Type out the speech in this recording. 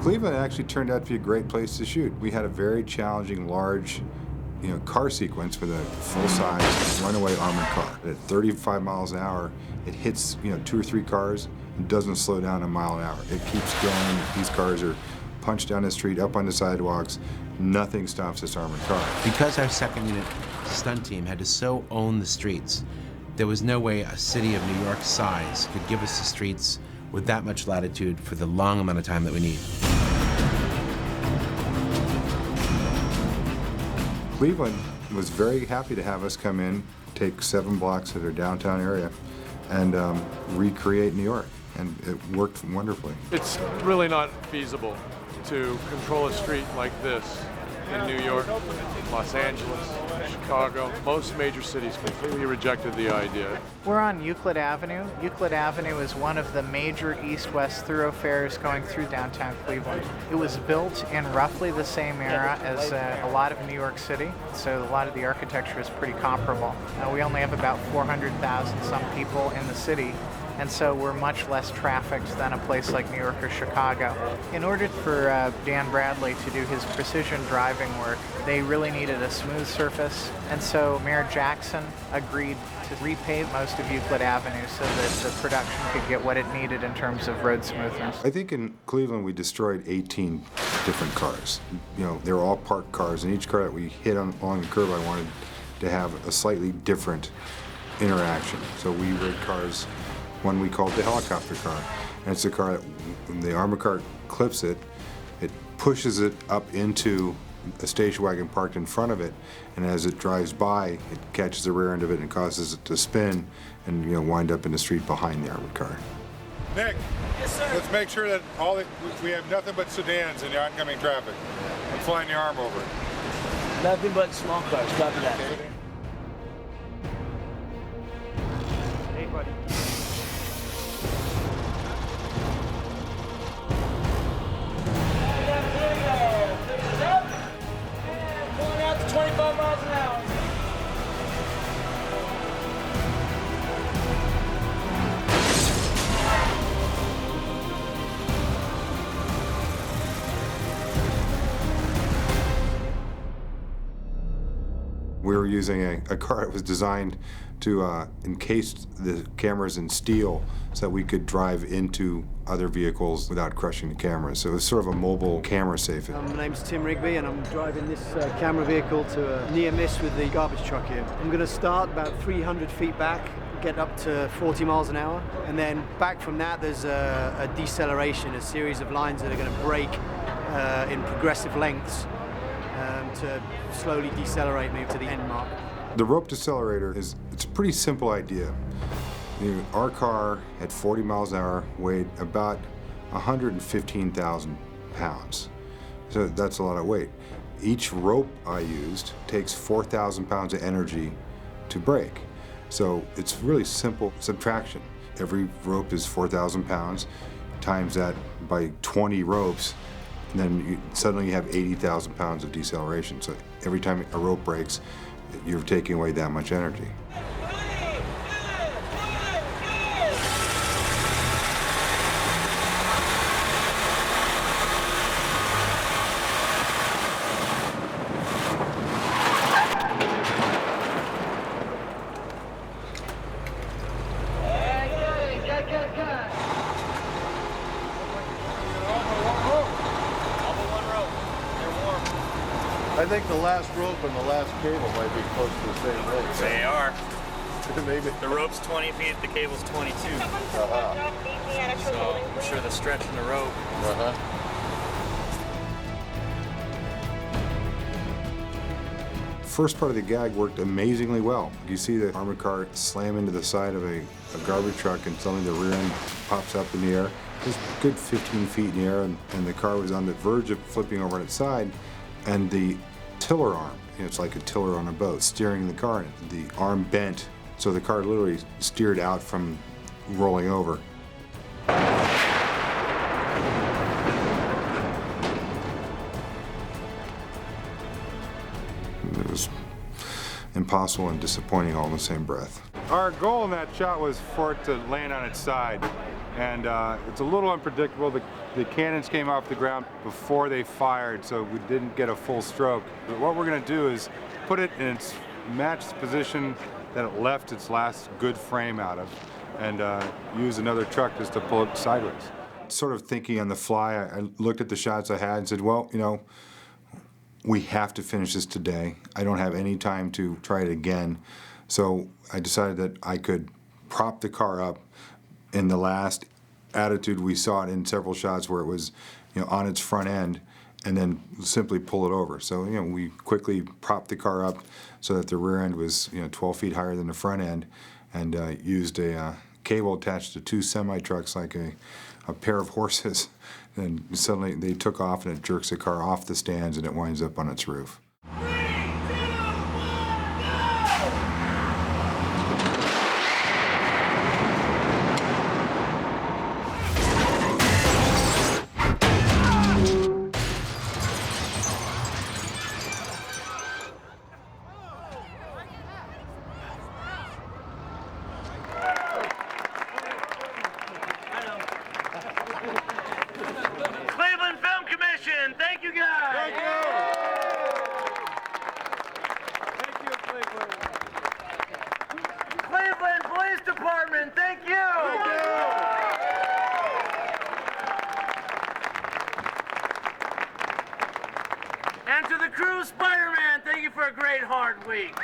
Cleveland actually turned out to be a great place to shoot. We had a very challenging, large, car sequence with a full-size runaway armored car. At 35 miles an hour, it hits, 2 or 3 cars and doesn't slow down a mile an hour. It keeps going. These cars are punched down the street, up on the sidewalks. Nothing stops this armored car. Because our second unit stunt team had to so own the streets, there was no way a city of New York size could give us the streets with that much latitude for the long amount of time that we need. Cleveland was very happy to have us come in, take 7 blocks of their downtown area, and recreate New York, and it worked wonderfully. It's really not feasible to control a street like this in New York, Los Angeles, Chicago. Most major cities completely rejected the idea. We're on Euclid Avenue. Euclid Avenue is one of the major east-west thoroughfares going through downtown Cleveland. It was built in roughly the same era as a lot of New York City, so a lot of the architecture is pretty comparable. We only have about 400,000 some people in the city, and so we're much less trafficked than a place like New York or Chicago. In order for Dan Bradley to do his precision driving work, they really needed a smooth surface, and so Mayor Jackson agreed to repave most of Euclid Avenue so that the production could get what it needed in terms of road smoothness. I think in Cleveland we destroyed 18 different cars. They were all parked cars, and each car that we hit along the curb I wanted to have a slightly different interaction. So we rid cars. One we called the helicopter car. And it's a car that, when the armored car clips it, it pushes it up into a station wagon parked in front of it, and as it drives by, it catches the rear end of it and causes it to spin and wind up in the street behind the armored car. Nick, yes, sir. Let's make sure that we have nothing but sedans in the oncoming traffic. I'm flying the arm over. Nothing but small cars, copy that. Hey, buddy. Going out to 25 miles an hour. We were using a car that was designed to encase the cameras in steel so that we could drive into other vehicles without crushing the cameras. So it was sort of a mobile camera safe. My name's Tim Rigby, and I'm driving this camera vehicle to a near miss with the garbage truck here. I'm going to start about 300 feet back, get up to 40 miles an hour, and then back from that there's a deceleration, a series of lines that are going to break in progressive lengths to slowly decelerate me to the end mark. The rope decelerator it's a pretty simple idea. Our car at 40 miles an hour weighed about 115,000 pounds. So that's a lot of weight. Each rope I used takes 4,000 pounds of energy to break. So it's really simple subtraction. Every rope is 4,000 pounds, times that by 20 ropes, and then suddenly you have 80,000 pounds of deceleration. So every time a rope breaks, you're taking away that much energy. I think the last rope and the last cable might be close to the same rope. They are. Maybe. The rope's 20 feet, the cable's 22. Uh-huh. So I'm sure the stretch in the rope. Uh-huh. First part of the gag worked amazingly well. You see the armored car slam into the side of a garbage truck, and suddenly the rear end pops up in the air. It was a good 15 feet in the air, and the car was on the verge of flipping over on its side, and the tiller arm, it's like a tiller on a boat, steering the car, and the arm bent, so the car literally steered out from rolling over. It was impossible and disappointing all in the same breath. Our goal in that shot was for it to land on its side and it's a little unpredictable. The cannons came off the ground before they fired, so we didn't get a full stroke. But what we're going to do is put it in its matched position that it left its last good frame out of, and use another truck just to pull it sideways. Sort of thinking on the fly, I looked at the shots I had and said, well, we have to finish this today. I don't have any time to try it again. So I decided that I could prop the car up in the last attitude we saw it in several shots where it was, on its front end, and then simply pull it over. So, we quickly propped the car up so that the rear end was, 12 feet higher than the front end, and used a cable attached to two semi-trucks like a pair of horses. And suddenly they took off, and it jerks the car off the stands, and it winds up on its roof. Cleveland Film Commission, thank you guys. Thank you, Cleveland. Cleveland Police Department, thank you. And to the crew, Spider-Man, thank you for a great hard week.